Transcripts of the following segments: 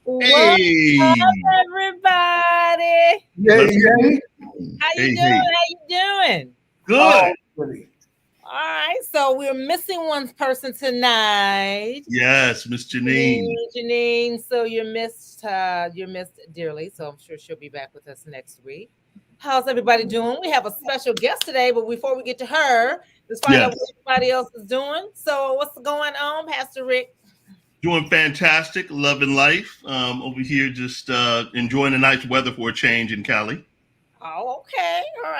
What's up, Hey, everybody? Yeah, yeah. How you hey, doing? hey. How you doing? Good. Oh, goody. All right, so we're missing one person tonight. Yes, Miss Janine. Janine. So you're missed dearly. So I'm sure she'll be back with us next week. How's everybody doing? We have a special guest today, but before we get to her, let's find out Yes, what everybody else is doing. So what's going on, Pastor Rick? doing fantastic. Loving life. Over here, just enjoying the nice weather for a change in Cali. Oh, okay. All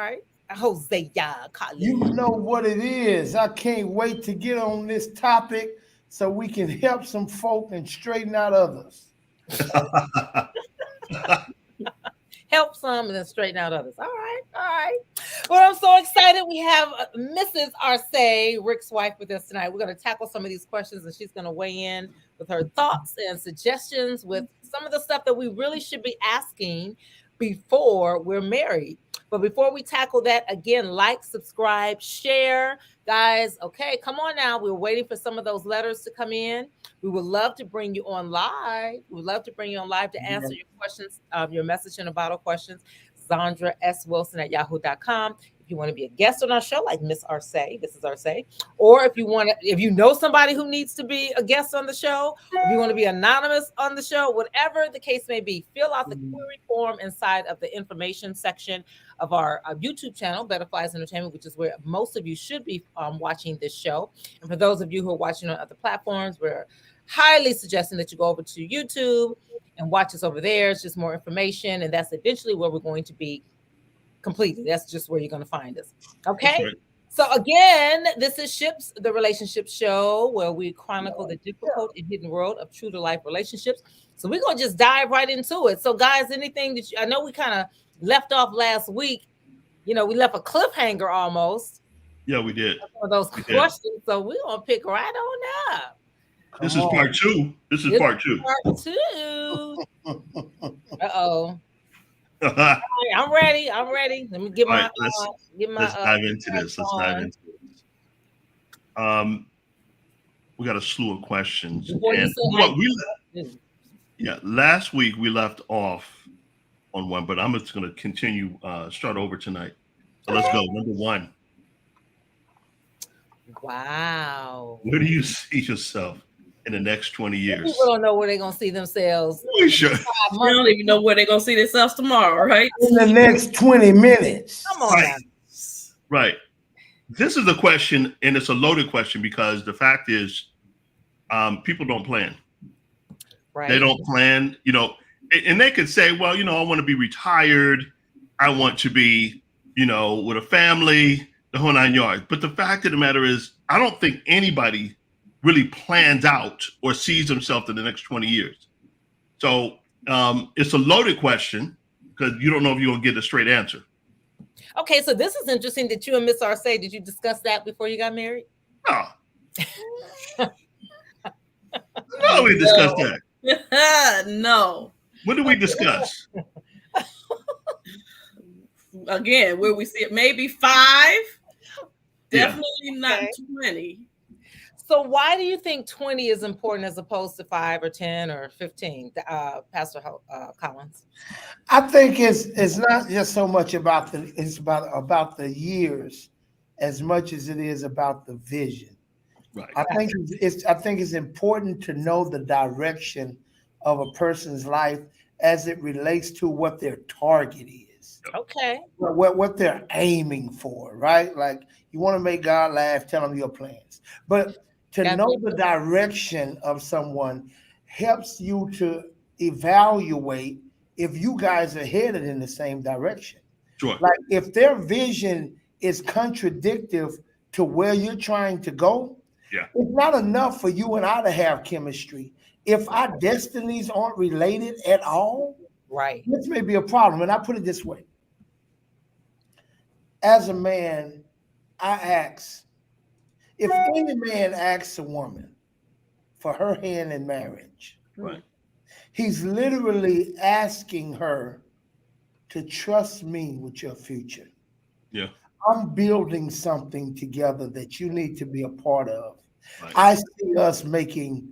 right. Hosea You Collins. know what it is. I can't wait to get on this topic so we can help some folk and straighten out others. Help some and then straighten out others. All right, all right. Well, I'm so excited. We have Mrs. Arce, Rick's wife, with us tonight. We're going to tackle some of these questions, and she's going to weigh in with her thoughts and suggestions with some of the stuff that we really should be asking before we're married. But before we tackle that, again, like, subscribe, share, guys. Okay, come on now. We're waiting for some of those letters to come in. We would love to bring you on live. We would love to bring you on live to answer your questions, your message in a bottle questions. Zandra S. Wilson at yahoo.com. If you want to be a guest on our show, like Miss Arce, this is Arce, or if you know somebody who needs to be a guest on the show, if you want to be anonymous on the show, whatever the case may be, fill out the query form inside of the information section of our YouTube channel, Butterflies Entertainment, which is where most of you should be watching this show. And for those of you who are watching on other platforms, we're highly suggesting that you go over to YouTube and watch us over there. It's just more information, and that's eventually where we're going to be completed. That's just where you're going to find us. Okay. Right. So again, this is Ships, the relationship show where we chronicle the difficult and hidden world of true to life relationships. So we're going to just dive right into it. So guys, anything that I know we kind of left off last week, we left a cliffhanger almost Yeah, we did. for those We did. questions. So we're going to pick right on up. This is part two. This is part two. Part two. Uh-oh. I'm ready. Let me get All my right, let's dive into this. Let's dive into this. We got a slew of questions, Before you and say last week we left off on one, but I'm just going to continue. Start over tonight. So let's go. Number one. Wow. Where do you see yourself in the next 20 years? People don't know where they're gonna see themselves. We should. They don't even know where they're gonna see themselves tomorrow, right? In the next 20 minutes. Come on. Right. Right. This is a question, and it's a loaded question because the fact is, people don't plan. Right. They don't plan, and they could say, well, I want to be retired. I want to be, with a family, the whole 9 yards. But the fact of the matter is, I don't think anybody really plans out or sees himself in the next 20 years. So it's a loaded question because you don't know if you're going to get a straight answer. Okay, so this is interesting that you and Miss Arce, did you discuss that before you got married? No. No, we discussed that. No. What did we discuss? Again, where we see it, maybe 5. Yeah. Definitely not 20. So why do you think 20 is important as opposed to 5 or 10 or 15, Pastor Collins? I think it's not just so much about the years as much as it is about the vision. Right. I think it's important to know the direction of a person's life as it relates to what their target is. Okay. What they're aiming for, right? Like you want to make God laugh, tell him your plans. But to know the direction of someone helps you to evaluate if you guys are headed in the same direction. Sure. Like if their vision is contradictive to where you're trying to go, it's not enough for you and I to have chemistry. If our destinies aren't related at all, right, this may be a problem. And I put it this way. As a man, I ask, if any man asks a woman for her hand in marriage, right, he's literally asking her to trust me with your future. Yeah. I'm building something together that you need to be a part of. Right. I see us making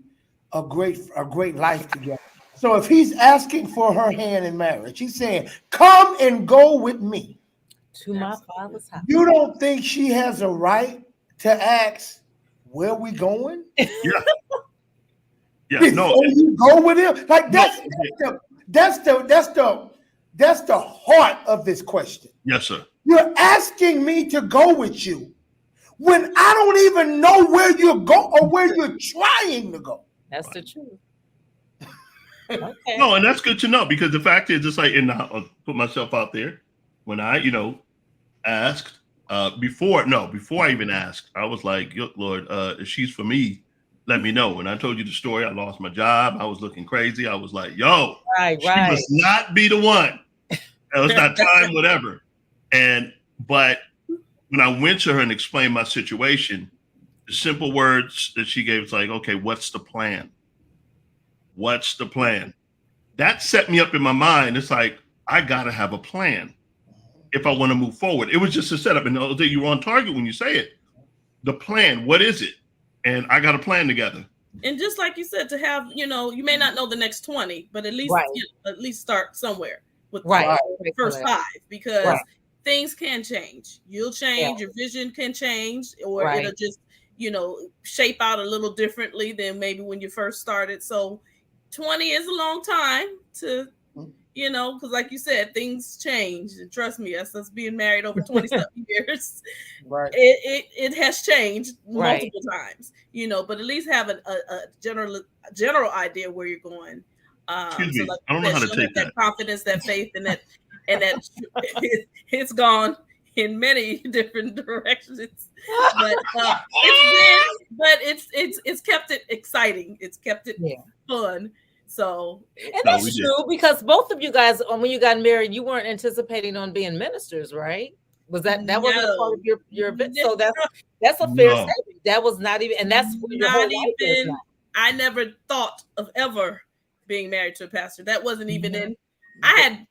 a great life together. So if he's asking for her hand in marriage, he's saying, "Come and go with me." To my father's house. You don't think she has a right to ask, "Where we going?" Yeah. Yeah. No. Before you go with him, like that's the heart of this question. Yes, sir. You're asking me to go with you when I don't even know where you're going or where you're trying to go. That's the truth. Okay. No, and that's good to know, because the fact is, it's like, and I'll put myself out there. When I, asked before I even asked, I was like, Lord, if she's for me, let me know. And I told you the story. I lost my job. I was looking crazy. I was like, yo, she must not be the one. It's not time, whatever. But when I went to her and explained my situation, the simple words that she gave was like, okay, what's the plan? What's the plan? That set me up in my mind. It's like, I got to have a plan if I want to move forward. It was just a setup. And you were on target when you say it. The plan, what is it? And I got a plan together. And just like you said, to have, you may not know the next 20, but at least at least start somewhere with the first 5, because things can change. You'll change, your vision can change, or it'll just, shape out a little differently than maybe when you first started. So 20 is a long time to, because like you said, things change. And trust me, us being married over 20-something years, it has changed multiple times, but at least have a general idea where you're going. Excuse me, like I don't know how to take that confidence, that faith, and that it's gone in many different directions. But it's kept it exciting. It's kept it fun. So, and that's true, because both of you guys, when you got married, you weren't anticipating on being ministers, right? Was that wasn't a part of your event? So that's a fair statement. That was not even, and that's what your whole life is now. I never thought of ever being married to a pastor. That wasn't even in. I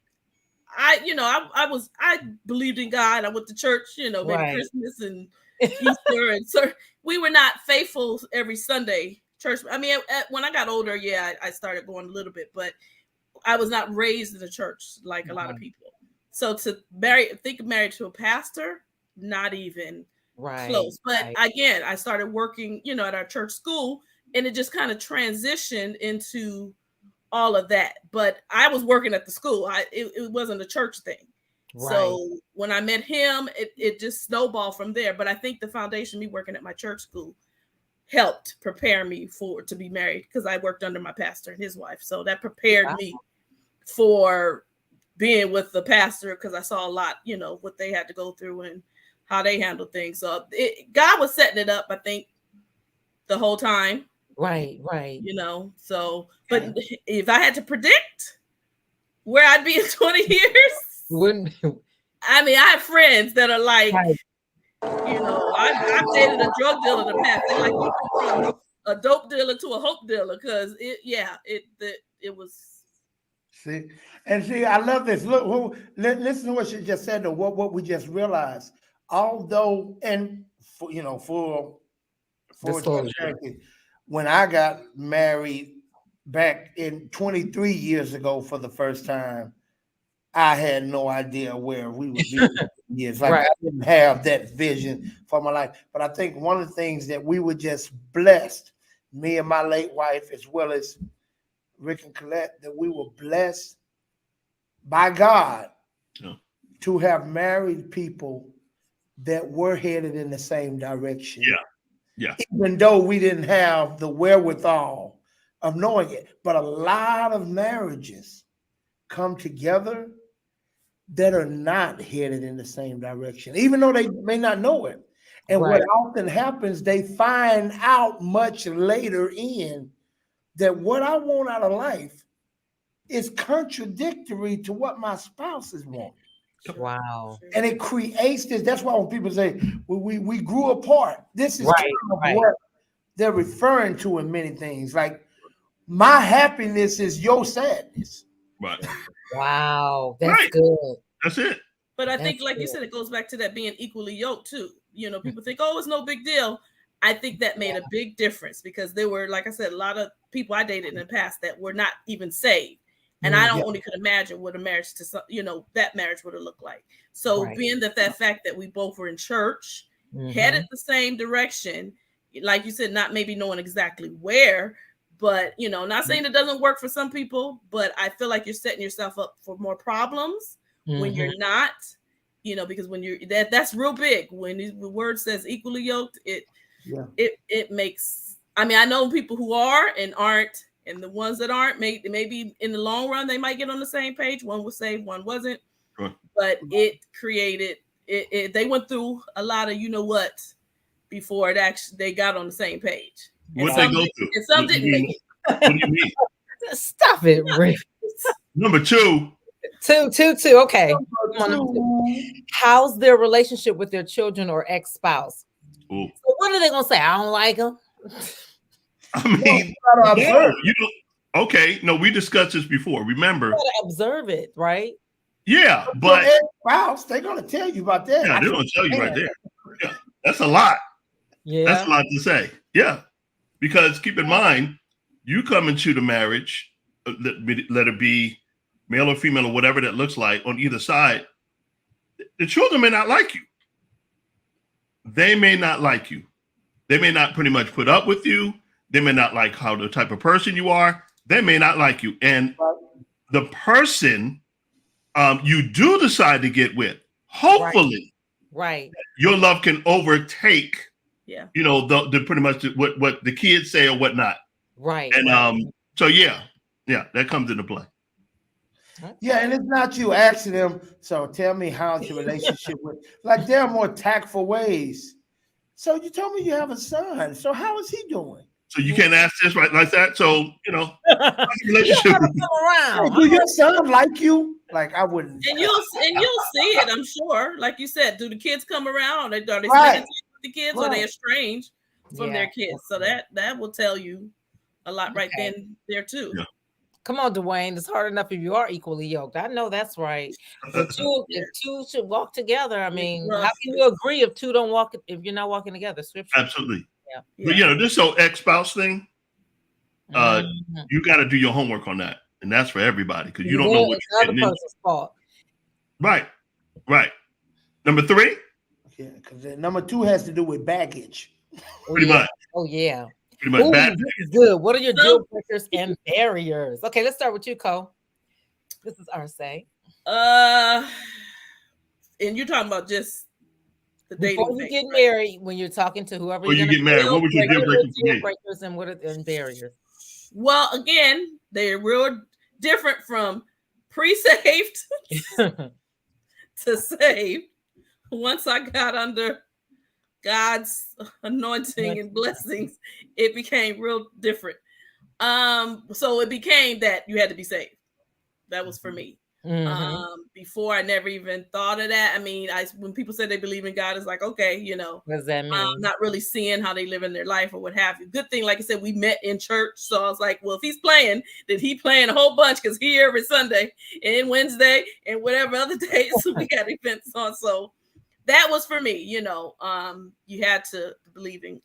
believed in God. I went to church, maybe Christmas and Easter, and so we were not faithful every Sunday church. I mean, when I got older, I started going a little bit, but I was not raised in a church like a lot of people. So to think of marriage to a pastor, not even close. But again, I started working, at our church school, and it just kind of transitioned into all of that. But I was working at the school. It wasn't a church thing. So when I met him, it just snowballed from there. But I think the foundation, me working at my church school, helped prepare me to be married, because I worked under my pastor and his wife. So that prepared me for being with the pastor, because I saw a lot, what they had to go through and how they handled things. So God was setting it up, I think, the whole time. Right. So, but if I had to predict where I'd be in 20 years, I mean, I have friends that are like, I've dated a drug dealer in the past. They're like, you went from a dope dealer to a hope dealer, because it was. See, I love this. Look, listen to what she just said, to what we just realized. Although, and for transparency, when I got married back in 23 years ago for the first time, I had no idea where we would be. Years. Like I didn't have that vision for my life. But I think one of the things that we were just blessed, me and my late wife, as well as Rick and Colette, that we were blessed by God to have married people that were headed in the same direction. Yeah. Even though we didn't have the wherewithal of knowing it. But a lot of marriages come together that are not headed in the same direction, even though they may not know it. And what often happens, they find out much later in that what I want out of life is contradictory to what my spouse is wanting. Wow. And it creates this. That's why when people say we grew apart, this is kind of what they're referring to in many things. Like, my happiness is your sadness. Right. Wow. That's good. That's it. But I think, like you said, it goes back to that being equally yoked too. People think, oh, it's no big deal. I think that made a big difference because there were, like I said, a lot of people I dated in the past that were not even saved. And I don't only could imagine what a marriage to some, that marriage would have looked like. So being that fact that we both were in church, headed the same direction, like you said, not maybe knowing exactly where, but not saying it doesn't work for some people, but I feel like you're setting yourself up for more problems when you're not, because when you're that's real big. When the word says equally yoked, it makes. I mean, I know people who are and aren't. And the ones that aren't, maybe in the long run, they might get on the same page. One was saved, one wasn't. Sure. But it created, they went through a lot of before they got on the same page. What they go through? And some didn't make it. What do you mean? Stop it, Rick. Number two. Two. Okay. How's their relationship with their children or ex-spouse? So what are they going to say? I don't like them. I mean, okay. No, we discussed this before. Remember, you gotta observe it, right? Yeah, but they're gonna tell you about that. Yeah, they're gonna tell you right there. Yeah, that's a lot. Yeah, that's a lot to say. Yeah, because keep in mind, you come into the marriage, let it be male or female or whatever that looks like on either side. The children may not like you. They may not like you. They may not pretty much put up with you. They may not like how the type of person you are. They may not like you. And the person you do decide to get with, hopefully, your love can overtake, the pretty much what the kids say or whatnot. Right. And so that comes into play. Yeah, and it's not you asking them, so tell me how's your relationship with, like, there are more tactful ways. So you told me you have a son. So how is he doing? So you can't ask this like that. So, relationship. Do your son like you? Like, I wouldn't. And you'll see it, I'm sure. Like you said, do the kids come around? Are they spending time with the kids or are they estranged from their kids? So that will tell you a lot then there too. Yeah. Come on, Dwayne. It's hard enough if you are equally yoked. I know that's right. If two should walk together, I mean, how can you agree if two don't walk if you're not walking together? Scripture. Absolutely. Yeah. But this whole ex-spouse thing, you got to do your homework on that, and that's for everybody because you don't know what you're getting into. Fault. Right. Number 3. Yeah, because number 2 has to do with baggage. Pretty much. Oh yeah. Pretty much. This is good. What are your deal breakers and barriers? Okay, let's start with you, Cole. This is our say. And you're talking about just the dating. Before you get married, when you're talking to whoever you get married, what would your deal breakers and what are the barriers? Well, again, they're real different from pre-saved to saved. Once I got under God's anointing and blessings, it became real different. So it became that you had to be saved. That was for me. Before I never even thought of that. I mean, when people say they believe in God, it's like, okay, what does that mean? Not really seeing how they live in their life or what have you. Good thing, like I said, we met in church. So I was like, well, if he's playing, then he playing a whole bunch because he here every Sunday and Wednesday and whatever other days we had events on. So that was for me, you had to believe in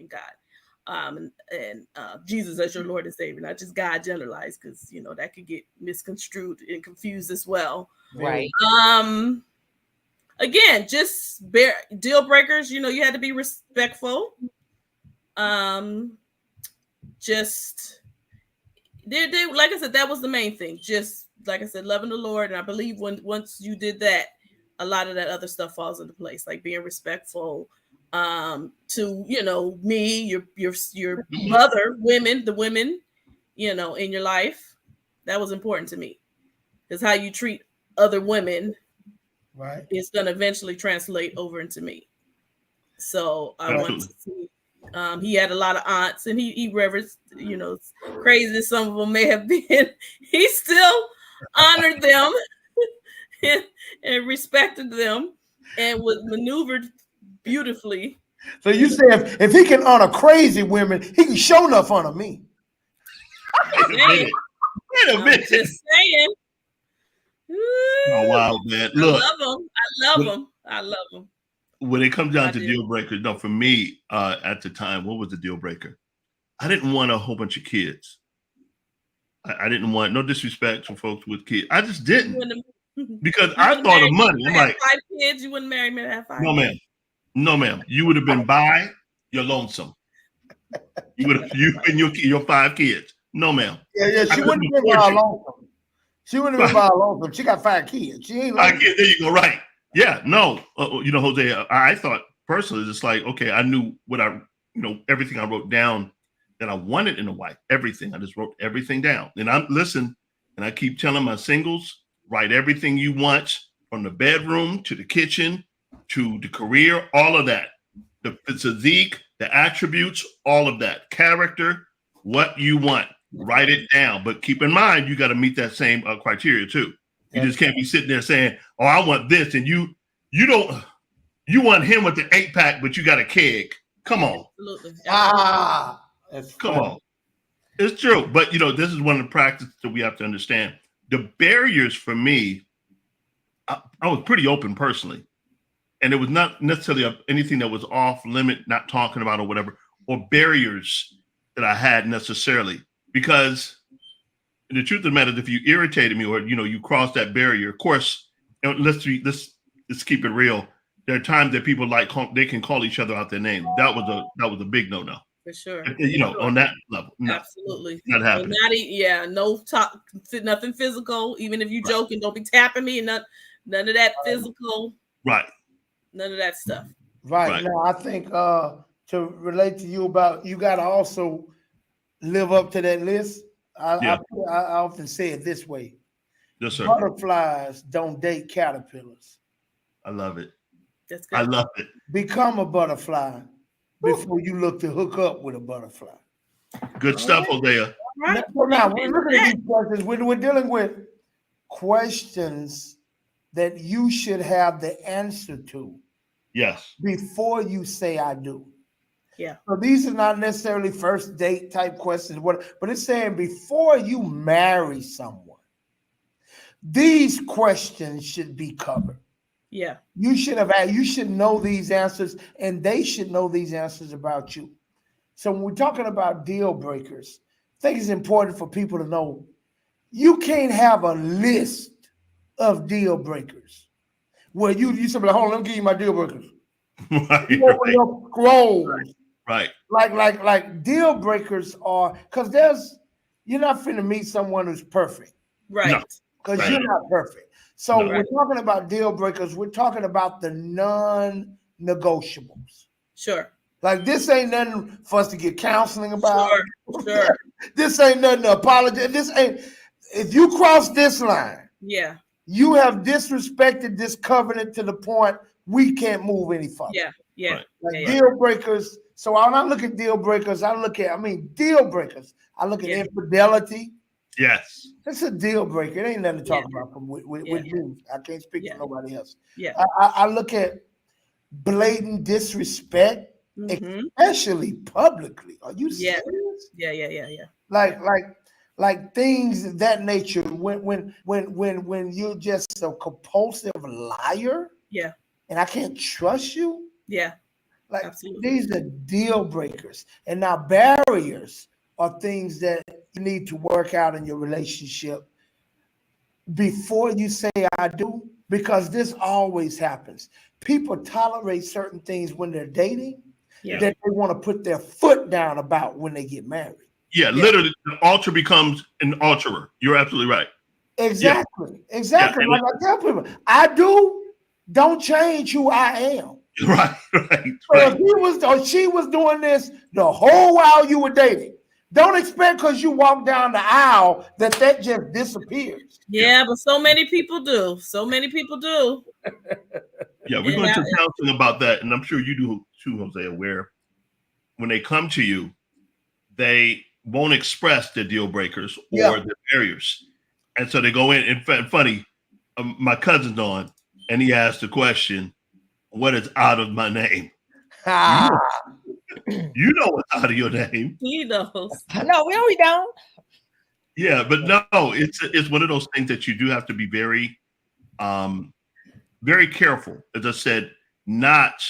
God. And Jesus as your Lord and Savior, not just God generalized, because that could get misconstrued and confused as well. Right. Again, just deal breakers. You had to be respectful. Just like I said, that was the main thing. Just like I said, loving the Lord, and I believe once you did that, a lot of that other stuff falls into place, like being respectful. To me, your mother, the women, in your life, that was important to me, because how you treat other women, right, is going to eventually translate over into me. So I want to see. He had a lot of aunts, and he reverenced, crazy as some of them may have been, he still honored them and respected them, and was maneuvered beautifully. So you say if he can honor crazy women, he can show enough honor me. Wait a minute. Just saying. Oh wow, man! Look, I love him. when it comes down I to do. deal breakers, no, for me, at the time, what was the deal breaker? I didn't want a whole bunch of kids. I didn't want, no disrespect for folks with kids. I just didn't, because I thought of money. I'm like, 5 kids. You wouldn't marry me to have 5. no, ma'am. No, ma'am. You would have been by your lonesome. You would have, you and your 5 kids. No, ma'am. Yeah. She wouldn't have been by her lonesome. She wouldn't have been by her lonesome. She got 5 kids. She ain't like. There you go. Right. Yeah. No. Jose, I thought personally, it's like, okay, I knew what everything I wrote down that I wanted in a wife. Everything. I just wrote everything down. And I keep telling my singles, write everything you want, from the bedroom to the kitchen to the career, all of that. The physique, the attributes, all of that. Character, what you want. Write it down. But keep in mind, you got to meet that same criteria too. You just can't be sitting there saying, oh, I want this. And you want him with the 8-pack, but you got a keg. Come on. Absolutely. Come on. It's true. But, this is one of the practices that we have to understand. The barriers for me, I was pretty open personally. And it was not necessarily anything that was off limit, not talking about or whatever, or barriers that I had necessarily. Because the truth of the matter is, if you irritated me or, you crossed that barrier, of course, let's keep it real. There are times that people they can call each other out their name. That was a big no-no. For sure. On that level. No, absolutely. Not happening. No talk, nothing physical. Even if you joking, don't be tapping me and none of that physical. Right. None of that stuff. Right. Now, I think to relate to you about, you got to also live up to that list. I often say it this way. Yes, sir. Butterflies don't date caterpillars. I love it. That's good. I love it. Become a butterfly before you look to hook up with a butterfly. Good stuff, Hosea. Right. Now we're looking at these questions. We're dealing with questions that you should have the answer to. Yes. Before you say I do. Yeah. So these are not necessarily first date type questions, but it's saying before you marry someone, these questions should be covered. Yeah. You should know these answers, and they should know these answers about you. So when we're talking about deal breakers, I think it's important for people to know you can't have a list of deal breakers where you say, hold on, let me give you my deal breakers. Right. You open up scrolls. Right. Like deal breakers are, because you're not finna meet someone who's perfect. Right. Because you're not perfect. So we're talking about deal breakers. We're talking about the non-negotiables. Sure. Like this ain't nothing for us to get counseling about. Sure. This ain't nothing to apologize. If you cross this line, you have disrespected this covenant to the point we can't move any further. Deal breakers. So when I look at deal breakers, deal breakers. I look at infidelity. Yes. It's a deal breaker. It ain't nothing to talk about with me. I can't speak for nobody else. Yeah. I look at blatant disrespect, especially publicly. Are you serious? Yeah. Like things of that nature. When you're just a compulsive liar. Yeah. And I can't trust you. Yeah. Like absolutely. These are deal breakers. And now barriers are things that you need to work out in your relationship before you say I do, because this always happens. People tolerate certain things when they're dating that they want to put their foot down about when they get married. Yeah, literally, the altar becomes an alterer. You're absolutely right. Exactly. Yeah. Like I tell people, I do, don't change who I am. Right. So if he was or she was doing this the whole while you were dating, don't expect because you walk down the aisle that just disappears. Yeah, but so many people do. Yeah, we're going to counseling about that, and I'm sure you do too, Hosea, where when they come to you, they won't express their deal breakers or their barriers. And so they go in, and funny, my cousin's on, and he asked the question, what is out of my name? You know what's out of your name. He knows. No, we don't. Yeah, but no, it's one of those things that you do have to be very, very careful. As I said, not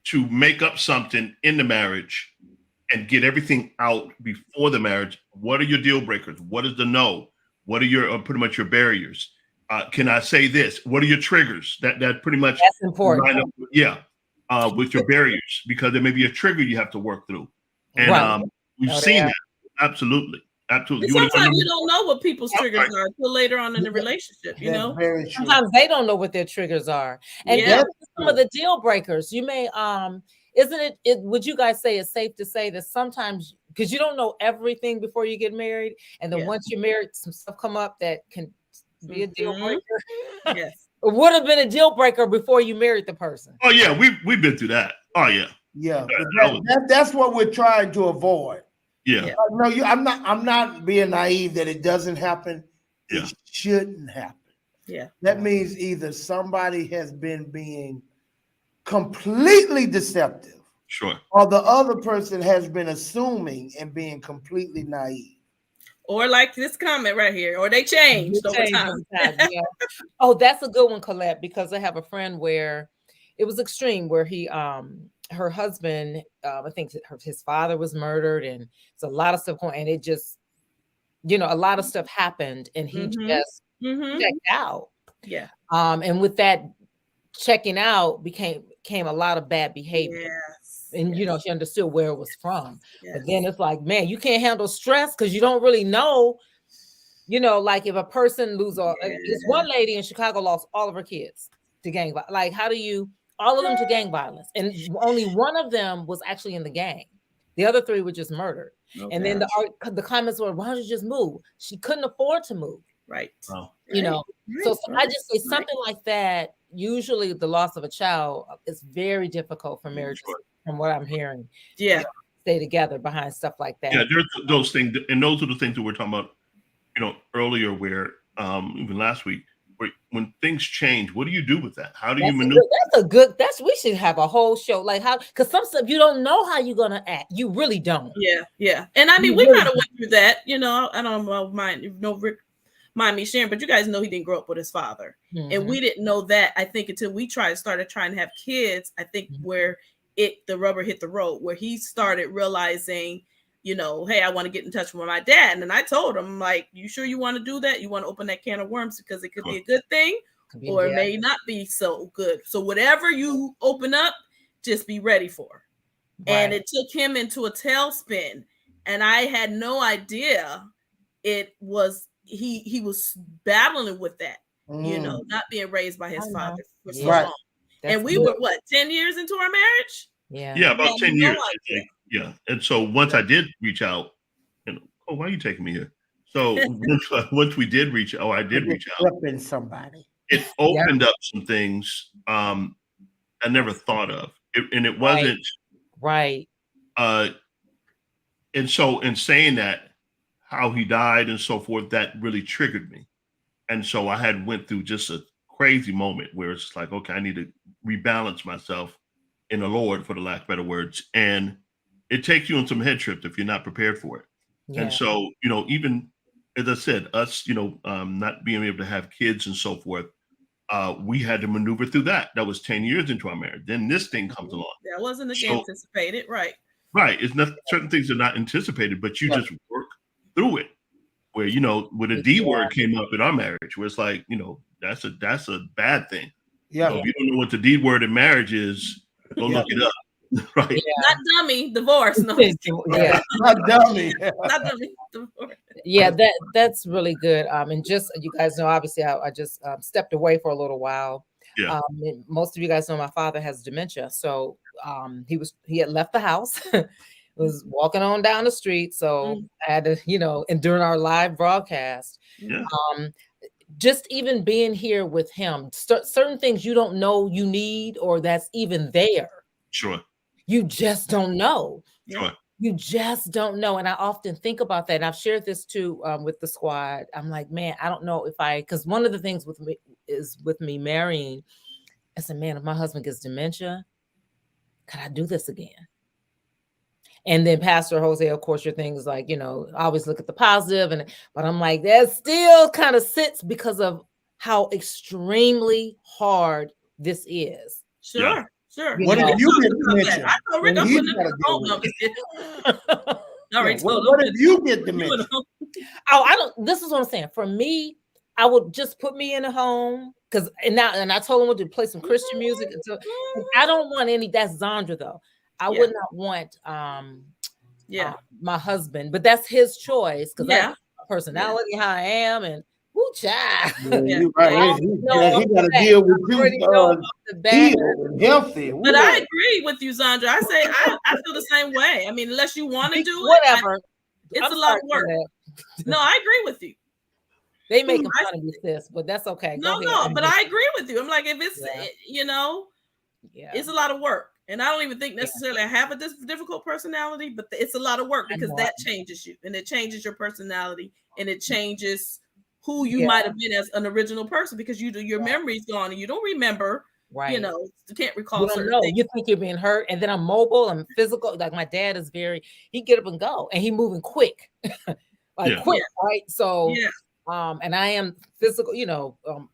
to make up something in the marriage and get everything out before the marriage. What are your deal breakers? What is the no? What are your pretty much your barriers? Can I say this? What are your triggers? That pretty much That's important. line up, with your barriers, because there may be a trigger you have to work through. And we've seen that. Absolutely. Absolutely. Sometimes you don't know what people's triggers are until later on in the relationship, you know? Sometimes they don't know what their triggers are. And some of the deal breakers, you may isn't it would you guys say it's safe to say that sometimes, because you don't know everything before you get married, and then once you're married, some stuff come up that can be a deal breaker. Yes. It would have been a deal breaker before you married the person. Oh yeah, we've been through that. Oh yeah. Yeah. That's what we're trying to avoid. Yeah. No, I'm not being naive that it doesn't happen. Yeah. It shouldn't happen. Yeah. That means either somebody has been being completely deceptive. Sure. Or the other person has been assuming and being completely naive. Or like this comment right here, or they changed over time. Yeah. Oh, that's a good one, Colette, because I have a friend where it was extreme, where he her husband, I think his father was murdered, and it's a lot of stuff going, and it just, a lot of stuff happened, and he just checked out. Yeah. And with that checking out came a lot of bad behavior. Yes. And she understood where it was from. Yes. But then it's like, man, you can't handle stress because you don't really know. Like if a person this one lady in Chicago lost all of her kids to gang violence. Like, how do you? All of them to gang violence, and only one of them was actually in the gang. The other 3 were just murdered. Okay. And then the comments were, "Why don't you just move?" She couldn't afford to move. Right. Oh. So I just say something like that. Usually, the loss of a child is very difficult for marriages, from what I'm hearing. Yeah. Stay together behind stuff like that. Yeah, there's those things, and those are the things that we're talking about, earlier, where even last week, when things change, what do you do with that? How do you maneuver? We should have a whole show, like how, because some stuff you don't know how you're gonna act. You really don't. Yeah. And I mean, we kind of went through that. I don't mind me sharing, but you guys know he didn't grow up with his father, and we didn't know that. I think until we started trying to have kids. I think where the rubber hit the road, where he started realizing, hey, I want to get in touch with my dad. And then I told him, like, you sure you want to do that? You want to open that can of worms, because it could be a good thing, or it may not be so good. So whatever you open up, just be ready for. Right. And it took him into a tailspin. And I had no idea it was, he was battling with that, not being raised by his father for so long. That's and we were 10 years into our marriage? Yeah, about 10 years. Yeah. And so once I did reach out, why are you taking me here? So once we did reach out, I did reach out. Somebody. It opened up some things I never thought of. It wasn't right. And so in saying that, how he died and so forth, that really triggered me. And so I had went through just a crazy moment where it's like, okay, I need to rebalance myself in the Lord, for the lack of better words. And it takes you on some head trips if you're not prepared for it. Yeah. And so, even as I said, us, not being able to have kids and so forth, we had to maneuver through that. That was 10 years into our marriage. Then this thing comes along. That wasn't anticipated, right? Right. It's not, certain things are not anticipated, but you just work through it. Where, when a D word came up in our marriage, where it's like, that's a bad thing. Yeah. So if you don't know what the D word in marriage is, go look it up. Right. Yeah. Not dummy, divorce. No. Not dummy. Not dummy, divorce. Yeah, that's really good. And just, you guys know, obviously I just stepped away for a little while. Yeah. Most of you guys know my father has dementia. So he had left the house, was walking on down the street. So I had to, and during our live broadcast, just even being here with him, certain things you don't know you need, or that's even there. Sure. You just don't know. Sure. You just don't know. And I often think about that. And I've shared this too with the squad. I'm like, man, I don't know because one of the things with me marrying, I said, man, if my husband gets dementia, could I do this again? And then Pastor Jose, of course, your thing is like, I always look at the positive, but I'm like, that still kind of sits because of how extremely hard this is. Sure. Sure. What if you get dementia? I know Rick, I'm putting it in the phone number. What if you get dementia? Oh, I don't. This is what I'm saying. For me, I would just put me in a home because and I told him to play some Christian music. So I don't want any. That's Zandra though. I would not want my husband, but that's his choice because that's my personality, how I am, and woo child. He got to deal with you and healthy. But I agree with you, Zandra. I say I feel the same way. I mean, unless you want to do whatever. It's a lot of work. No, I agree with you. They make fun of me, sis, but that's okay. No, but I agree with you. I'm like, if it's it's a lot of work. And I don't even think necessarily I have a difficult personality, but it's a lot of work because that changes you and it changes your personality and it changes who you might have been as an original person because your memory's gone and you don't remember, you can't recall certain things. You think you're being hurt, and then I'm mobile, I'm physical. Like my dad is he get up and go, and he moving quick, quick, right? So, and I am physical,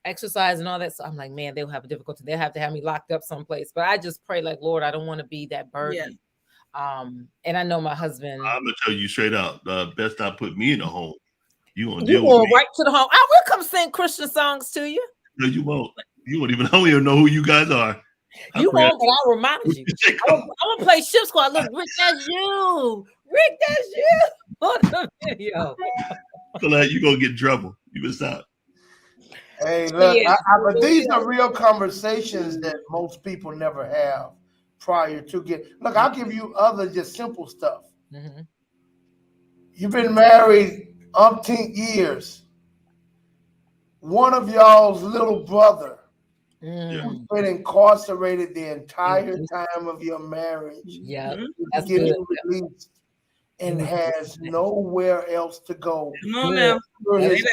exercise and all that. So I'm like, man, they'll have a difficulty. They'll have to have me locked up someplace. But I just pray, like, Lord, I don't want to be that burden. And I know my husband. I'm gonna tell you straight out, best not put me in a home. You gonna right to the home. I will come sing Christian songs to you. No, you won't. You won't even know who you guys are. You won't, but I'll remind you. I'm gonna play Ship Squad. Look, Rick, that's you. Rick, that's you. On the video. So that you gonna get in trouble. You miss out. Hey, look, but these are real conversations that most people never have prior to get. Look, I'll give you other just simple stuff. Mm-hmm. You've been married umpteen years. One of y'all's little brother has been incarcerated the entire time of your marriage. Yeah, that's good. Released and has nowhere else to go. Come on now. His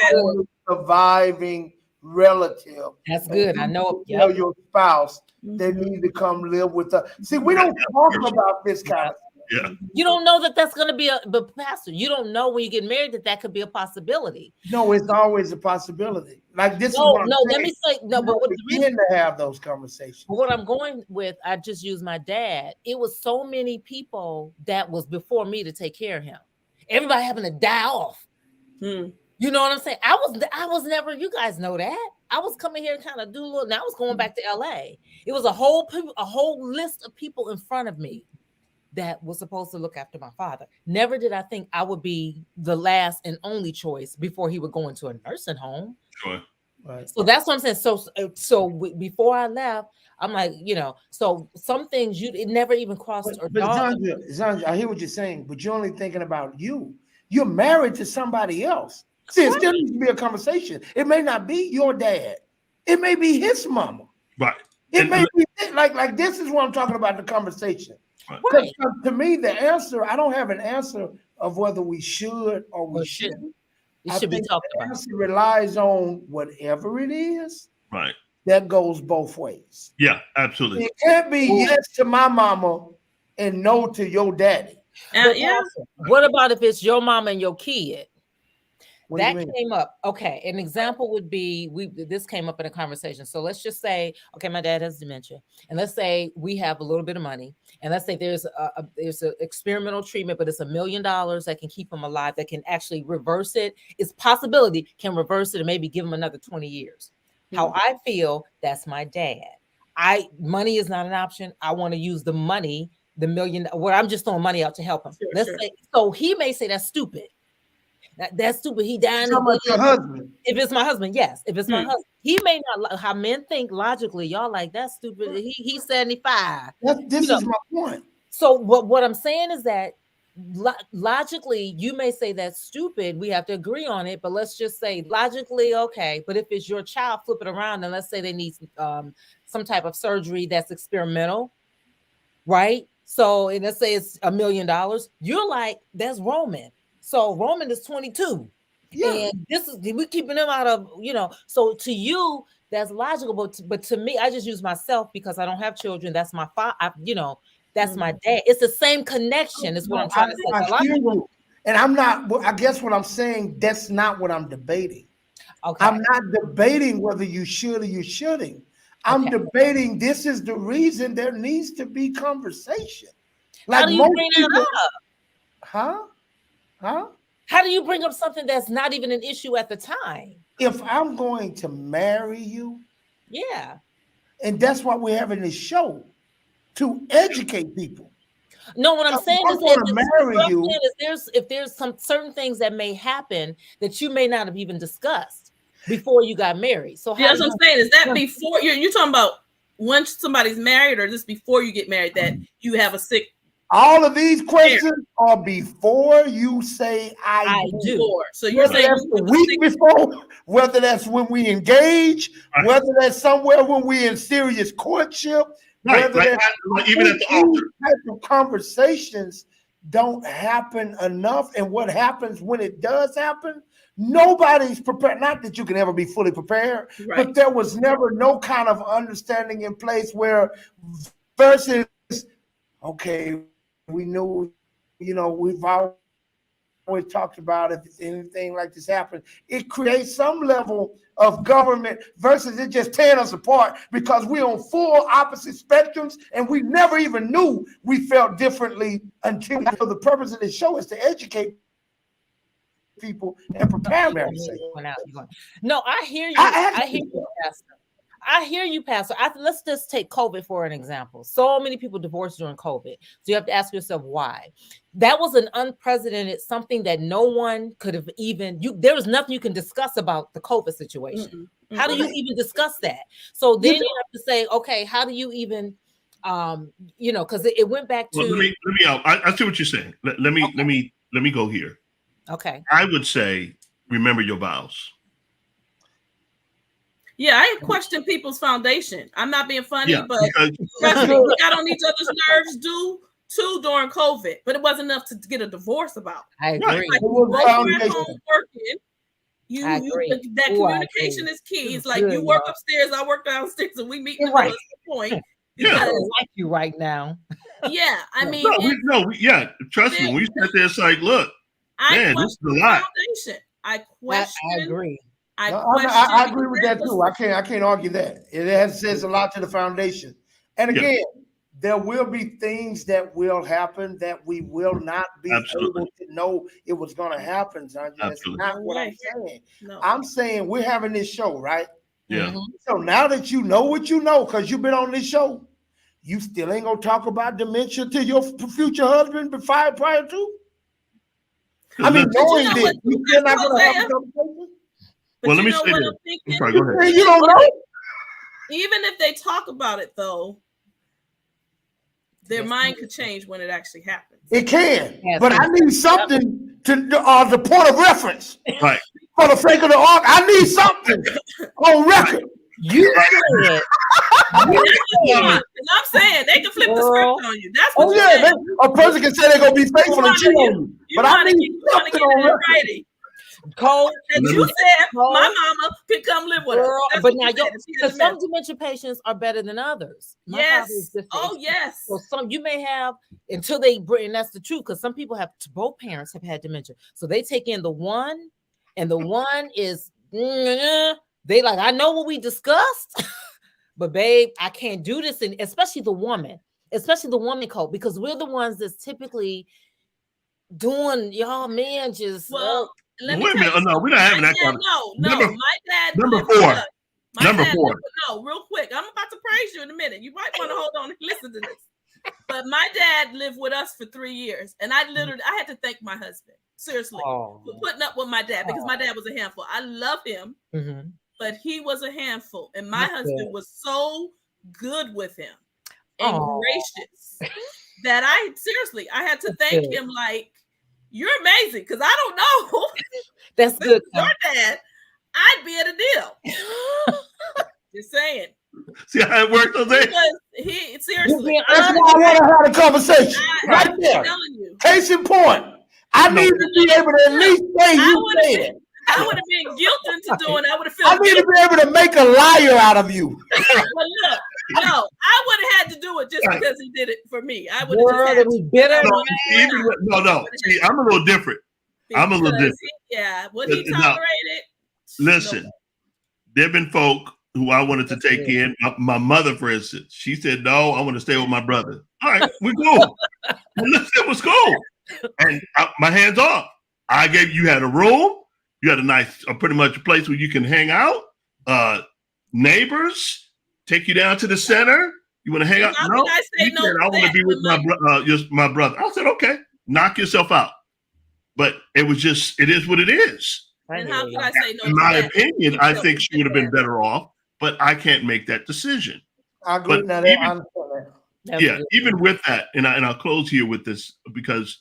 surviving relative. That's good. I know. Tell your spouse they need to come live with us. See, we don't talk about this kind of stuff. Yeah. You don't know that that's going to be but pastor, you don't know when you get married that could be a possibility. No, it's always a possibility. Like this. Let me say no. But we begin to have those conversations. What I'm going with, I just used my dad. It was so many people that was before me to take care of him. Everybody having to die off. You know what I'm saying? I was never. You guys know that. I was coming here and kind of do a little. Now I was going back to LA. It was a whole list of people in front of me that was supposed to look after my father. Never did I think I would be the last and only choice before he would go into a nursing home. Sure. Right. So that's what I'm saying. So before I left, I'm like, so some things it never even crossed or dawned. Zandra, I hear what you're saying, but you're only thinking about you. You're married to somebody else. See, it still needs to be a conversation. It may not be your dad. It may be his mama. Right. It may be like this is what I'm talking about, the conversation. Right. To me, the answer, I don't have an answer of whether we should or we shouldn't. It should be talked about. The answer relies on whatever it is. Right. That goes both ways. Yeah, absolutely. It can't be yes to my mama and no to your daddy. What about if it's your mama and your kid? That came up. Okay, an example would be this came up in a conversation. So let's just say, okay, my dad has dementia, and let's say we have a little bit of money, and let's say there's an experimental treatment, but it's $1 million that can keep him alive, that can actually reverse it. It's possibility can reverse it and maybe give him another 20 years. How I feel, that's my dad. Money is not an option. I want to use the money, the $1 million. Well, I'm just throwing money out to help him. Let's say, so he may say that's stupid. That's stupid. He died. Your husband. If it's my husband, yes. If it's my husband, he may not. How men think logically, y'all like that's stupid. He's 75. This is my point. So what I'm saying is that logically, you may say that's stupid. We have to agree on it. But let's just say logically, okay. But if it's your child, flip it around and let's say they need some type of surgery that's experimental, right? So and let's say it's $1 million. You're like, that's Roman. So Roman is 22. Yeah. And we're keeping them out of, so to you, that's logical. But to me, I just use myself because I don't have children. That's my father, that's my dad. It's the same connection is what I'm trying to say. And I'm not, I guess what I'm saying, that's not what I'm debating. Okay. I'm not debating whether you should or you shouldn't. I'm debating. This is the reason there needs to be conversation. Like, how do you bring that up? Huh? How do you bring up something that's not even an issue at the time? If I'm going to marry you, yeah, and that's why we're having this show, to educate people. No, what I'm saying is if there's some certain things that may happen that you may not have even discussed before you got married. So that's what I'm saying. Is that before you're talking about once somebody's married, or just before you get married that you have a sick? All of these questions are before you say I do. So you're saying that's the week before, whether that's when we engage, whether that's somewhere when we in serious courtship, whether that's even at the altar. Type of conversations don't happen enough. And what happens when it does happen? Nobody's prepared. Not that you can ever be fully prepared, but there was never no kind of understanding in place where versus, okay, we knew, we've always talked about if anything like this happens, it creates some level of government versus it just tearing us apart because we're on full opposite spectrums and we never even knew we felt differently until the purpose of this show is to educate people and prepare them. No, I hear you. I hear you, Pastor. I hear you, Pastor. Let's just take COVID for an example. So many people divorced during COVID. So you have to ask yourself why. That was an unprecedented something that no one could have there was nothing you can discuss about the COVID situation. How do you even discuss that? So then you have to say, okay, how do you even, because it went back to. Let me I see what you're saying. Let me go here. Okay. I would say, remember your vows. Yeah, I question people's foundation. I'm not being funny, but we got on each other's nerves too during COVID, but it wasn't enough to get a divorce about. I agree. Like, both were at home working. That communication is key. It's like you work upstairs, I work downstairs, and we meet in the middle at some point. I don't like you right now. Yeah, I mean, trust me. When you sit there, it's like, look, man, this is a lot. I question. I agree. I agree with that too. I can't argue that. It says a lot to the foundation. And again, there will be things that will happen that we will not be able to know it was going to happen. That's not what I'm saying. No. I'm saying we're having this show, right? Yeah. Mm-hmm. So now that you know what you know, because you've been on this show, you still ain't gonna talk about dementia to your future husband prior to. I mean, knowing this, you still not gonna have a conversation. Well, let me say this. Sorry, go ahead. You don't know. Even if they talk about it, though, their mind could change when it actually happens. It can, but I need something to the point of reference. Right. For the sake of the arc, I need something on record. You said it. And I'm saying they can flip the script on you. That's what a person can say they're gonna be faithful and cheat on you. But I need something on record. Cole, and you said my mama could come live with us. But now, because some dementia patients are better than others. Yes. Oh, yes. So some you may have until they bring, and that's the truth, because some people both parents have had dementia. So they take in the one, and the one is they like, I know what we discussed, but babe, I can't do this, and especially the woman Cole, because we're the ones that's typically doing y'all man just Wait a minute. No, we're not having that kind of. No. My dad. Number four. No, real quick. I'm about to praise you in a minute. You might want to hold on and listen to this. But my dad lived with us for 3 years, and I had to thank my husband seriously for putting up with my dad because my dad was a handful. I love him, but he was a handful, and my husband was so good with him and gracious that I had to thank him like. You're amazing because I don't know. That's good. Your dad, I'd be at a deal. Just saying. See how it worked on there? He seriously. That's why I want to have a conversation. Right there. Case in point. I need to be able to at least say you said. I would have been guilty into doing. I would have felt. I need to be able to make a liar out of you. But look, no, I would have had to do it just because he did it for me. I would have just had to. Bitter. No. See, I'm a little different. What he tolerated. Listen, there've been folk who I wanted to take in. My mother, for instance, she said, no, I want to stay with my brother. All right, we cool. It was cool. And my hands off. You had a room. You had a nice, pretty much a place where you can hang out. Neighbors, take you down to the center. You want to hang out? No, I want to be with my brother. I said, okay, knock yourself out. But it is what it is. And how could I say no? In my opinion, I think she would have been better off, but I can't make that decision. I agree. Even with that, and I'll close here with this, because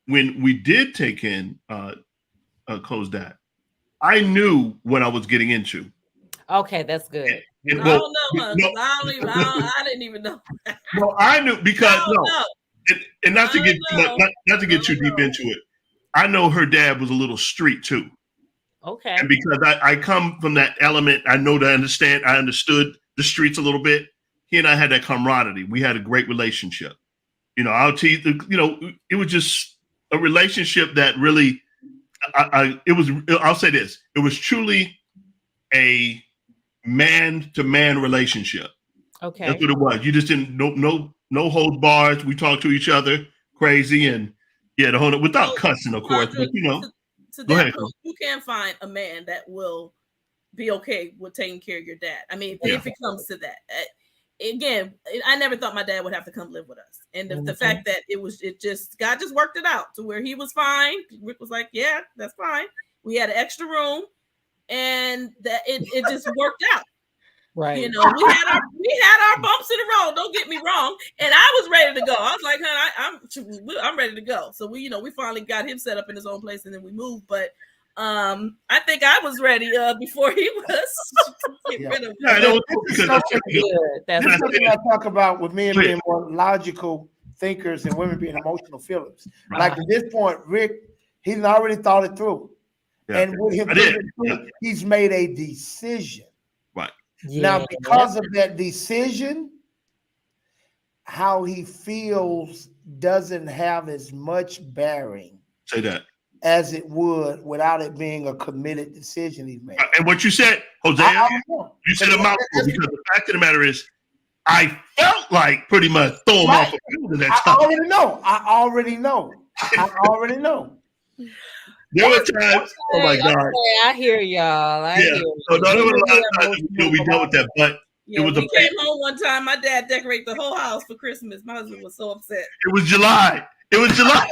when we did take in close that, I knew what I was getting into. Okay, that's good. I don't know, I didn't even know. No, I knew because and not to get too deep into it. I know her dad was a little street too. Okay. And because I come from that element, I understood the streets a little bit. He and I had that camaraderie. We had a great relationship. I'll tell you, it was just a relationship that really, I'll say this, it was truly a man-to-man relationship. Okay. That's what it was. You just didn't, no holds bars. We talked to each other crazy and the whole, without cussing, of course, but go ahead. You can find a man that will be okay with taking care of your dad. I mean, if it comes to that. Again, I never thought my dad would have to come live with us. And the fact that God just worked it out to where he was fine. Rick was like, yeah, that's fine. We had an extra room and that it just worked out. Right. We had our bumps in the road. Don't get me wrong. And I was ready to go. I was like, honey, I'm ready to go. So we finally got him set up in his own place and then we moved. But I think I was ready before he was. That's something I talk about with men being more logical thinkers and women being emotional feelings. Right. Like at this point, Rick, he's already thought it through. Yeah. And with him he's made a decision. Right. Yeah. Now, because of that decision, how he feels doesn't have as much bearing. Say that. As it would without it being a committed decision he's made. And what you said, Hosea, you said a mouthful, because the fact of the matter is, I felt like pretty much throw him off the field at that time. I already know. There were times, oh my God. I hear y'all. So there was a lot of times we dealt with that, but it was we came home one time, my dad decorated the whole house for Christmas. My husband was so upset. It was July. It was July.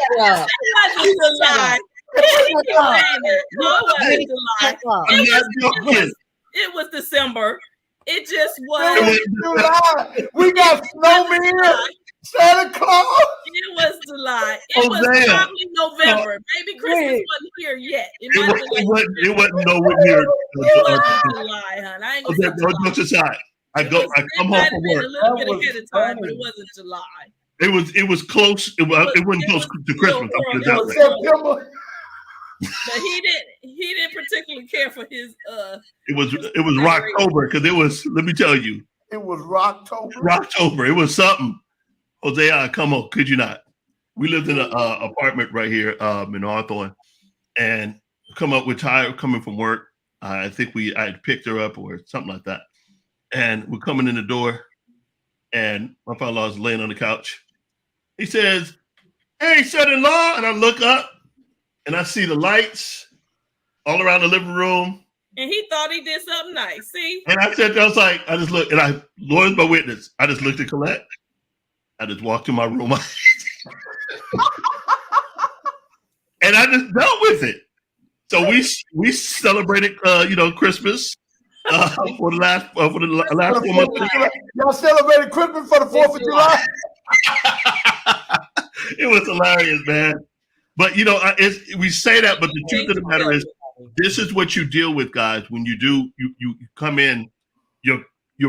It was December. It just was July. We got snowmen, Santa Claus. It was July. It was probably November. Maybe Christmas wasn't here yet. It wasn't nowhere near. It was July, hon. I ain't gonna say July. I come home from work. A little bit ahead of time, but it wasn't July. It was close. It wasn't close to Christmas. It was September. But he didn't particularly care for his It was Rocktober, because it was, let me tell you. It was Rocktober. Rocktober. It was something. Hosea, come on, could you not? We lived in an apartment right here in Hawthorne, and come up with Ty coming from work. I think I had picked her up or something like that. And we're coming in the door, and my father-in-law is laying on the couch. He says, "Hey, son-in-law," and I look up, and I see the lights all around the living room. And he thought he did something nice. See? And I just looked, and Lord's my witness. I just looked at Colette. I just walked to my room. And I just dealt with it. So we celebrated, Christmas for the last 4 months. Y'all celebrated Christmas for the 4th of July? It was hilarious, man. But we say that, but the truth of the matter is, this is what you deal with, guys. When you come in, your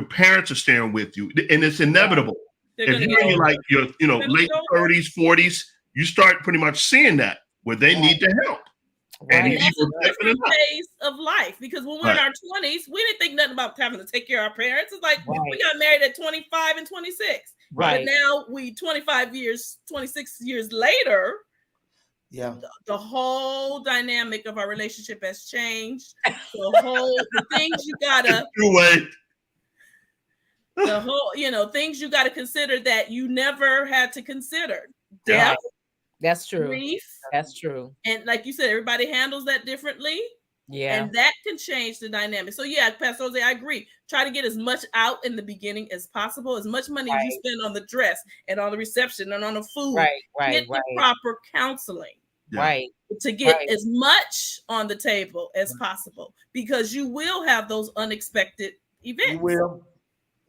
parents are staring with you, and it's inevitable. If you're in like your late 30s, 40s, you start pretty much seeing that where they need the help. Right. And that's a different phase of life, because when we're in our 20s, we didn't think nothing about having to take care of our parents. It's like we got married at 25 and 26. Right. But now 26 years later, Yeah. The whole dynamic of our relationship has changed. The things you gotta the whole, things you gotta consider that you never had to consider. Death. That's true. Grief. That's true. And like you said, everybody handles that differently. Yeah. And that can change the dynamic. So yeah, Pastor Jose, I agree. Try to get as much out in the beginning as possible. As much money as you spend on the dress and on the reception and on the food. Get the proper counseling. Right. To get as much on the table as possible, because you will have those unexpected events.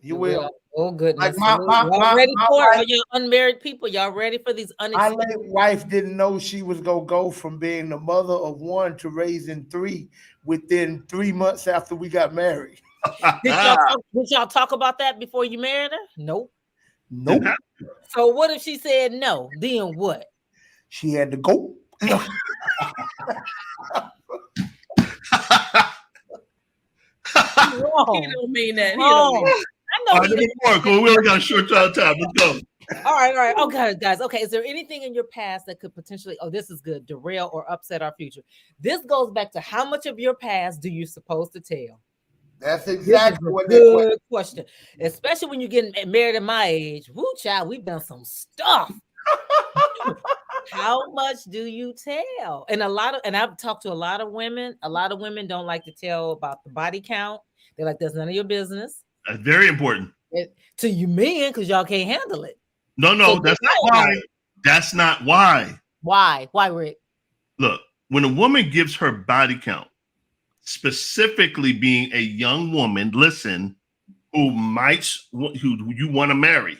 You will. Oh goodness! Like y'all ready for it? You unmarried people, y'all ready for these unexpected? My late wife didn't know she was gonna go from being the mother of one to raising three within 3 months after we got married. Did y'all talk about that before you married her? Nope. So what if she said no? Then what? She had to go. He don't mean that. I know. We only got a short time. Let's go. All right. Okay, guys. Okay, is there anything in your past that could potentially, this is good, derail or upset our future? This goes back to how much of your past do you supposed to tell? That's exactly what good question. Especially when you're getting married at my age. Woo, child, we've done some stuff. How much do you tell? And I've talked to a lot of women. A lot of women don't like to tell about the body count. They're like, that's none of your business. That's very important. To you men, because y'all can't handle it. No, so that's not why. That's not why. Why, Rick? Look, when a woman gives her body count, specifically being a young woman, who you want to marry,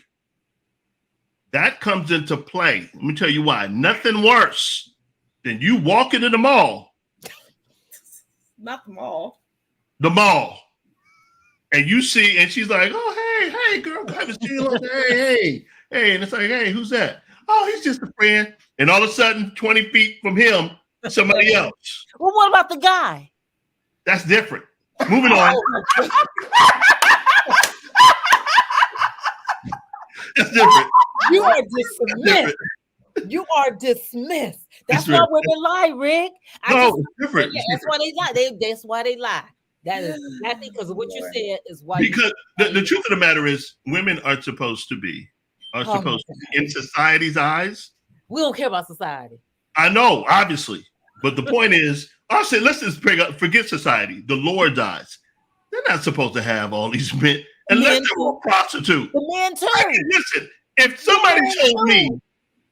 that comes into play. Let me tell you why. Nothing worse than you walking in the mall. Not the mall. The mall. And you see, and she's like, oh, hey, girl, I haven't seen you. Hey. And it's like, hey, who's that? Oh, he's just a friend. And all of a sudden, 20 feet from him, somebody else. Well, what about the guy? That's different. Moving on. That's different. You are dismissed. You are dismissed. That's why women lie, Rick. It's different. That's why they lie. That's why they lie. That is exactly because of what you said is why. Because the truth of the matter is, women are supposed to be in society's eyes. We don't care about society. I know, obviously, but the point is, I said, let's just forget society. The Lord's eyes. They're not supposed to have all these men unless they were a prostitute. The men too.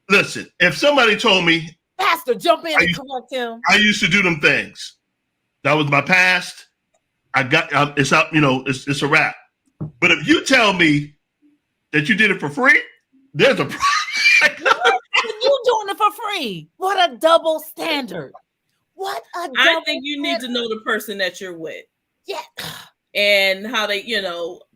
Listen, if somebody told me, Pastor, jump in and correct him. I used to do them things. That was my past. I got it's up, it's a wrap. But if you tell me that you did it for free, there's a problem. You doing it for free? What a double standard! I think you need to know the person that you're with. Yeah. And how they,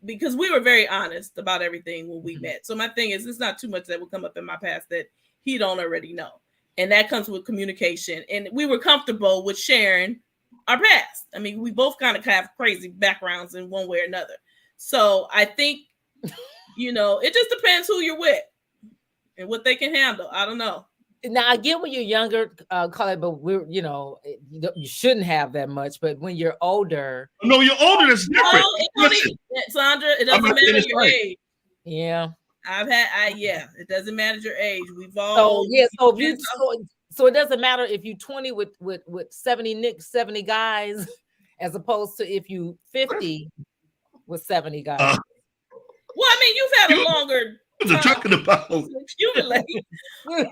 because we were very honest about everything when we met. So my thing is, it's not too much that will come up in my past that he don't already know. And that comes with communication. And we were comfortable with sharing our past. I mean, we both kind of have crazy backgrounds in one way or another. So I think, it just depends who you're with and what they can handle. I don't know. Now I get when you're younger, Colin, but you shouldn't have that much. But when you're older, no, you're older. It's different. Sandra, it doesn't matter your age. Yeah, it doesn't matter your age. We've all so it doesn't matter if you 20 with 70 guys, as opposed to if you 50 with 70 guys. Well, I mean, you've had a longer. What are talking about? Accumulate, but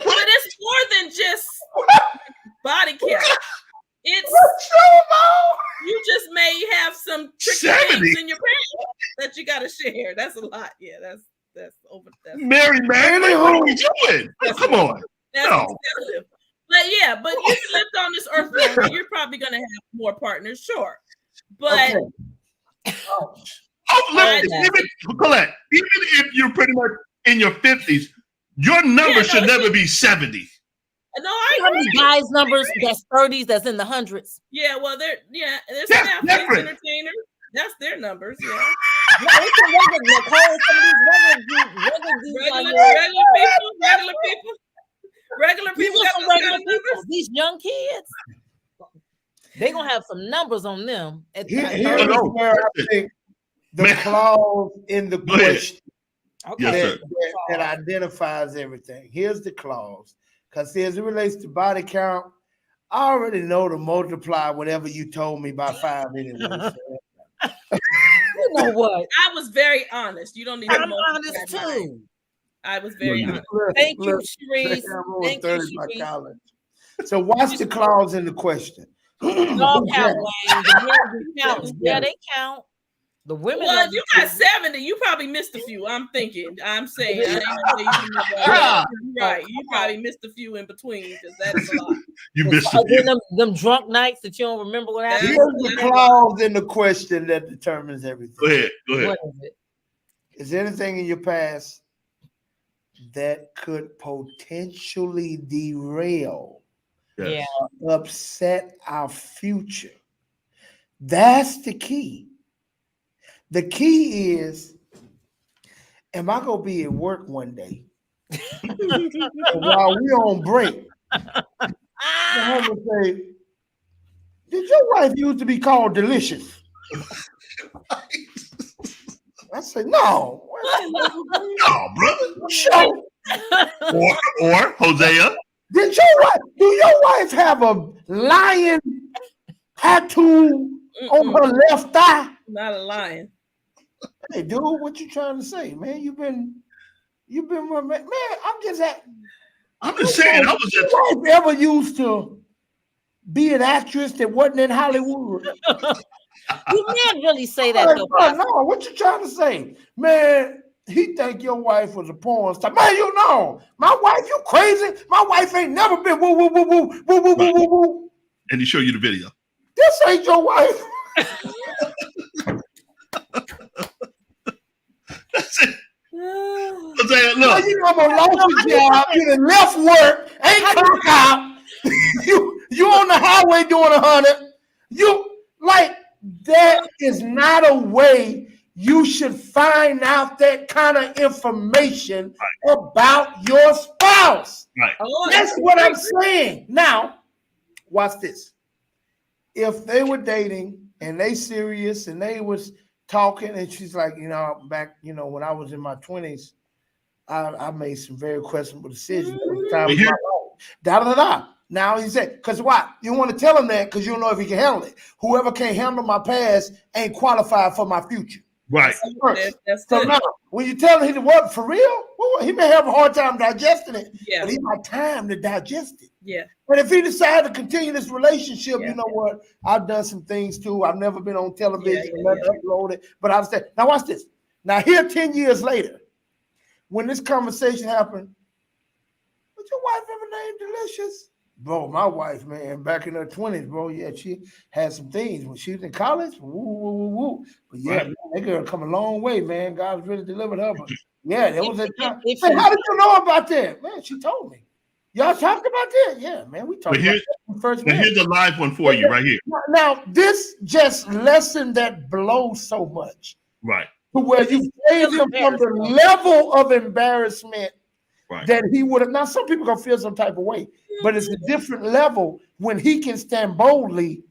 it's more than just body count. It's you just may have some tricky things in your pants that you got to share. That's a lot. Yeah, that's over. Mary, what are you doing? Come on. That's expensive. But you lived on this earth longer. You're probably gonna have more partners, sure. But Colette, even if you're pretty much in your 50s, your number should never be 70. No, I agree. How many guys' numbers that's 30s, that's in the hundreds? Yeah, well, there's some athletes, entertainers. That's their numbers. Yeah. It's some regular Nicole, some of these regular people got some those regular kind of people. numbers. These young kids, they're gonna have some numbers on them. Here's where I think the clause in the question that identifies everything. Here's the clause. Because as it relates to body count, I already know to multiply whatever you told me by 5 anyway. So. You know what? I was very honest. You don't need to multiply. I'm honest too. I was very honest. Thank you, Sharice. Thank you, Sharice. So watch the clause in the question. Dog count, Wayne. The men do count. Yeah, they count. The women. Well, if you got 70, you probably missed a few. I'm saying. I ain't gonna say you right. You probably missed a few in between because that is a lot. You missed a few. Them drunk nights that you don't remember what happened. Here's the clause in the question that determines everything. Go ahead. What is it? Is there anything in your past that could potentially derail, upset our future? That's the key. The key is, am I gonna be at work one day while we're on break? I'm gonna say, did your wife used to be called Delicious? I said, no. No, brother. Sure. Or Hosea. Do your wife have a lion tattoo on her left thigh? Not a lion. Hey, dude, what you trying to say, man? You've been, man. I'm just saying. I was just. Your wife ever used to be an actress that wasn't in Hollywood? You can't really say that. No, what you trying to say, man? He think your wife was a porn star, man. You know, my wife. You crazy? My wife ain't never been woo woo woo woo woo woo woo woo woo. And he showed you the video. This ain't your wife. That's it. Look. You almost lost your job. You done left work. Ain't clock out. you on the highway doing 100. You like that is not a way you should find out that kind of information about your spouse. Right. That's what I'm saying. Now, watch this. If they were dating and they serious and they was talking and she's like, back, when I was in my 20s, I made some very questionable decisions. Now he said, because why? You want to tell him that because you don't know if he can handle it. Whoever can't handle my past ain't qualified for my future. Right. So now, when you tell him he what for real, well, he may have a hard time digesting it, but he got time to digest it. Yeah. But if he decided to continue this relationship, you know what? I've done some things too. I've never been on television and upload it. But I said, now watch this. Now here 10 years later, when this conversation happened, was your wife ever named Delicious? Bro, my wife, man, back in her 20s, bro, she had some things. When she was in college, woo. But man, that girl come a long way, man. God's really delivered her. But there was a time. Hey, how did you know about that? Man, she told me. Y'all talked about that? Yeah, man, we talked about that first. Now here's a live one for you right here. Now, this just lesson that blows so much. Right. To where you save him from the level of embarrassment that he would have. Now, some people gonna feel some type of way, but it's a different level when he can stand boldly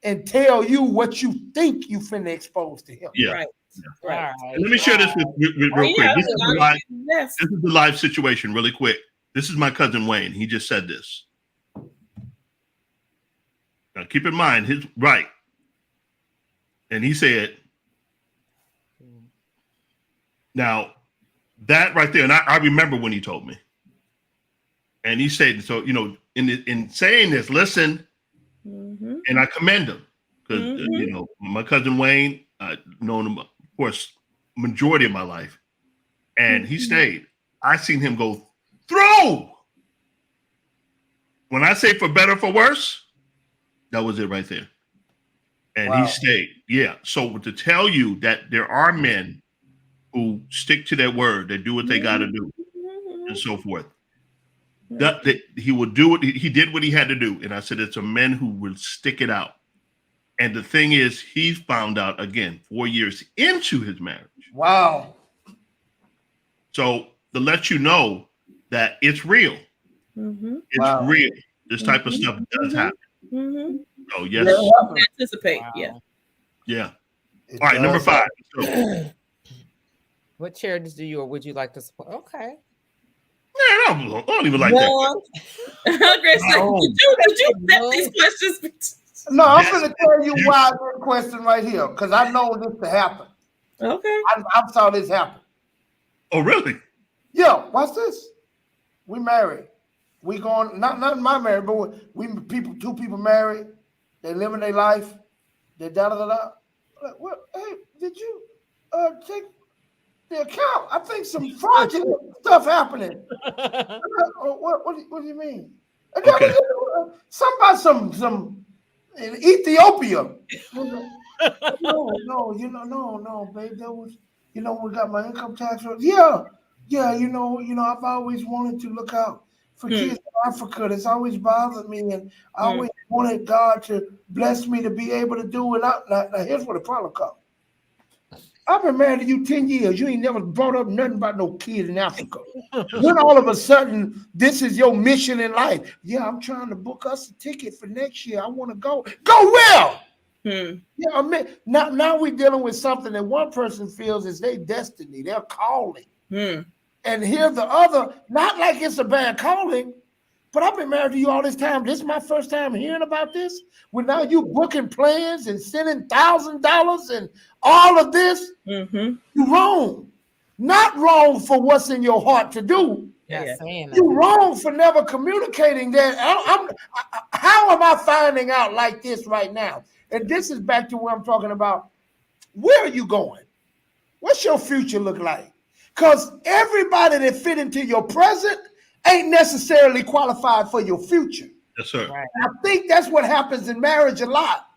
and tell you what you think you finna expose to him. Yeah. Right. Right. Let me share this with real quick. This is the live situation, really quick. This is my cousin Wayne. He just said this. Now, keep in mind, his right. And he said, now, that right there, and I remember when he told me. And he said, so, in saying this, listen, and I commend him. Because, my cousin Wayne, I've known him, of course, majority of my life. And he stayed. I seen him go through. When I say for better, for worse, that was it right there. And he stayed. Yeah. So to tell you that there are men who stick to their word, that do what they got to do, and so forth. That he will do it. He did what he had to do. And I said, it's a men who will stick it out. And the thing is, he found out again 4 years into his marriage. Wow. So to let you know that it's real. Mm-hmm. It's real. This type of stuff does happen. Mm-hmm. Oh, yes. Anticipate. Yeah. It All right, number does 5. What charities do you or would you like to support? Okay. Yeah, I don't even like that. Grace, No. did you set these questions? No, I'm going to tell you why this question right here, because I know this to happen. Okay. I saw this happen. Oh, really? Yeah, watch this. We married. We going, not my marriage, but two people married. They living their life. They da-da-da-da. Well, hey, did you take the account? I think some fraudulent stuff happening. What do you mean? Okay. Somebody some in Ethiopia. No, babe. That was, we got my income tax. Yeah. I've always wanted to look out for kids in Africa. That's always bothered me, and I always wanted God to bless me to be able to do it. Now here's where the problem comes. I've been married to you 10 years. You ain't never brought up nothing about no kids in Africa. When all of a sudden, this is your mission in life. Yeah, I'm trying to book us a ticket for next year. I want to go. Go where? Yeah, I mean, now we're dealing with something that one person feels is their destiny, their calling. And here the other, not like it's a bad calling, but I've been married to you all this time. This is my first time hearing about this. Well, now you booking plans and sending $1,000 and all of this. You're wrong. Not wrong for what's in your heart to do. You're wrong for never communicating that. How am I finding out like this right now? And this is back to where I'm talking about. Where are you going? What's your future look like? Because everybody that fit into your present ain't necessarily qualified for your future. Yes, sir. Right. I think that's what happens in marriage a lot.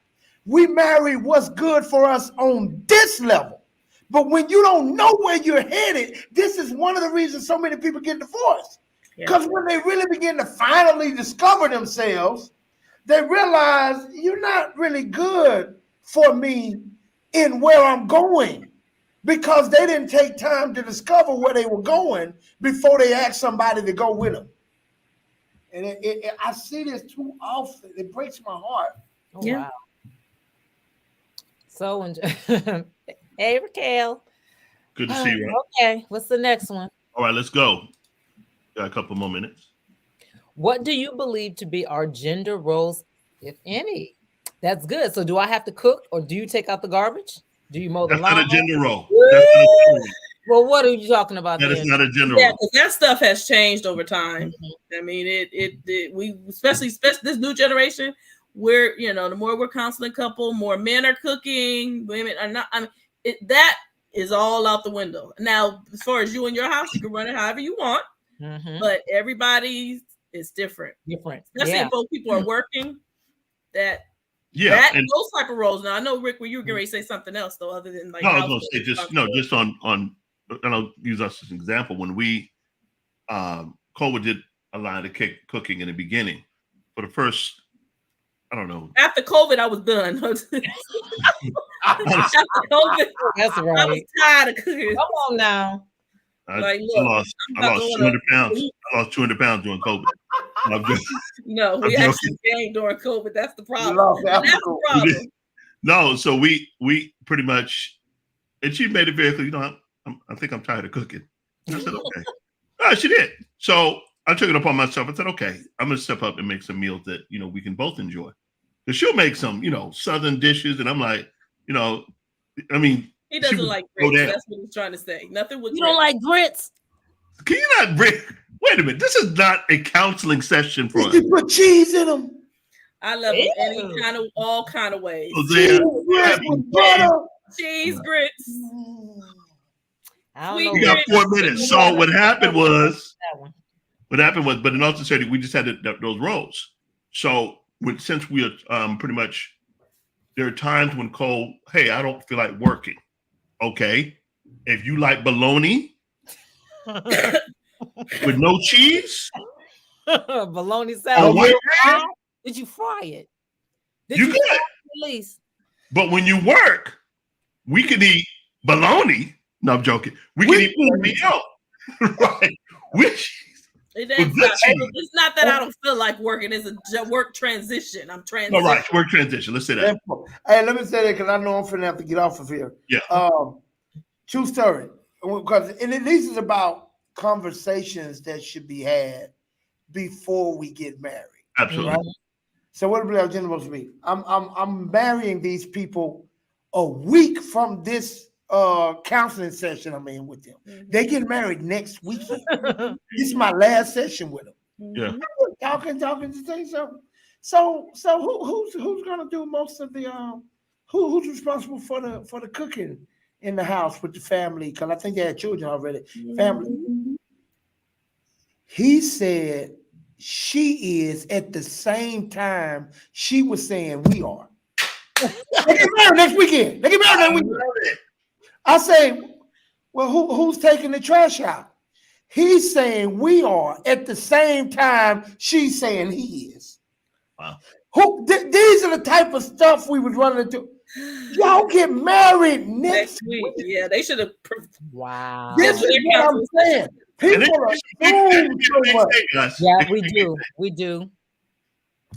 We marry what's good for us on this level. But when you don't know where you're headed, this is one of the reasons so many people get divorced. Because when they really begin to finally discover themselves, they realize you're not really good for me in where I'm going, because they didn't take time to discover where they were going before they asked somebody to go with them. And I see this too often. It breaks my heart. Oh, wow. So, hey, Raquel. Good to see you. Okay, what's the next one? All right, let's go. Got a couple more minutes. What do you believe to be our gender roles, if any? That's good. So do I have to cook, or do you take out the garbage? Do you mow the lawn? That's not a gender role. Well, what are you talking about? That is not a gender role. Because that stuff has changed over time. I mean, we especially this new generation, where the more we're counseling couple, more men are cooking, women are not. I mean, that is all out the window. Now, as far as you and your house, you can run it however you want, but everybody is different. Especially if both people are working. Those type of roles. Now I know, Rick, when you were getting ready to say something else though, other than like. No, I was going to say just on. And I'll use us as an example. When we, Cole did a line of cooking in the beginning. For the first, I don't know. After COVID, I was done. After COVID, that's right. I was tired of cooking. Come on now. I lost 200 pounds. I lost 200 pounds during COVID. No, we actually gained during COVID. That's the problem. That's the problem. No, so we pretty much, and she made it very clear, I think I'm tired of cooking. I said, okay. She did. So I took it upon myself. I said, okay, I'm going to step up and make some meals that, we can both enjoy. Because she'll make some, Southern dishes. And I'm like, I mean. He doesn't like grits. That's what he's trying to say. Nothing with grits. You don't like grits? Can you not bring, wait a minute. This is not a counseling session for us. You put cheese in them. I love it all kind of ways. Cheese grits. We got 4 minutes. So what happened was, but in all sincerity, we just had those roles. So since we are pretty much, there are times when Cole, hey, I don't feel like working. Okay. If you like bologna with no cheese. Bologna salad. Did you fry it? You could. At least. But when you work, we can eat bologna. No, I'm joking. We can eat meal. Right. It's not that I don't feel like working. It's a work transition. I'm transitioning. All right, work transition. Let's say that. Hey, let me say that because I know I'm finna have to get off of here. Yeah. True story. Because and at least it's about conversations that should be had before we get married. Absolutely. Right? So what are agenda supposed to be? I'm marrying these people a week from this counseling session I'm in with them. They get married next weekend. This is my last session with them. Yeah. Talking to say something. So who's gonna do most of the who's responsible for the cooking in the house with the family? Because I think they had children already. Family. He said she is at the same time she was saying we are. They get married next weekend. They get married next weekend. I say, well, who's taking the trash out? He's saying we are at the same time she's saying he is. Wow. These are the type of stuff we would run into. Y'all get married next week. Yeah, they should have. Wow. This is what I'm saying. People are doing so much. Yeah, we do. We do.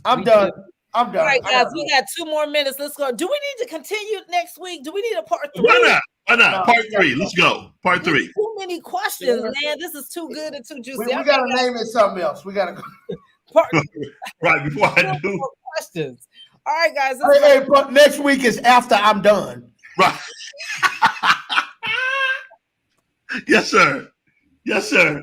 I'm done. All right, guys, we got 2 more minutes. Let's go. Do we need to continue next week? Do we need a part 3? Why not? Part 3. Let's go. Part 3. Too many questions, man. This is too good and too juicy. We got to name it something else. We got to go. Right, before I do. Questions. All right, guys. But next week is after I'm done. Right. Yes, sir. Yes, sir.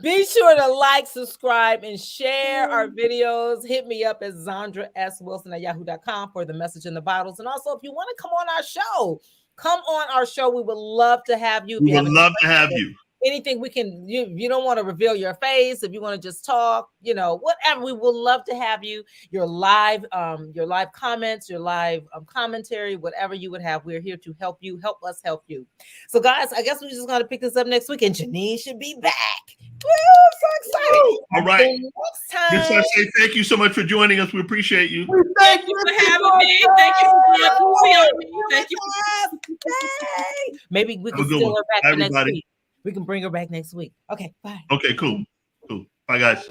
Be sure to like, subscribe, and share our videos. Hit me up at ZandraSWilson@yahoo.com for the message in the bottles. And also, if you want to come on our show, come on our show. We would love to have you. We would love to have you. Anything we can, you don't want to reveal your face, if you want to just talk, whatever, we will love to have you. Your live comments, your live commentary, whatever you would have, we're here to help you, help us help you. So guys, I guess we're just going to pick this up next week, and Janine should be back. Woo, I'm so excited. All right. Next time. Yes, I say thank you so much for joining us. We appreciate you. Thank you for having me. Thank you for being on me. Thank you. Maybe we can steal her back for next week. We can bring her back next week. Okay, bye. Okay, cool. Bye, guys.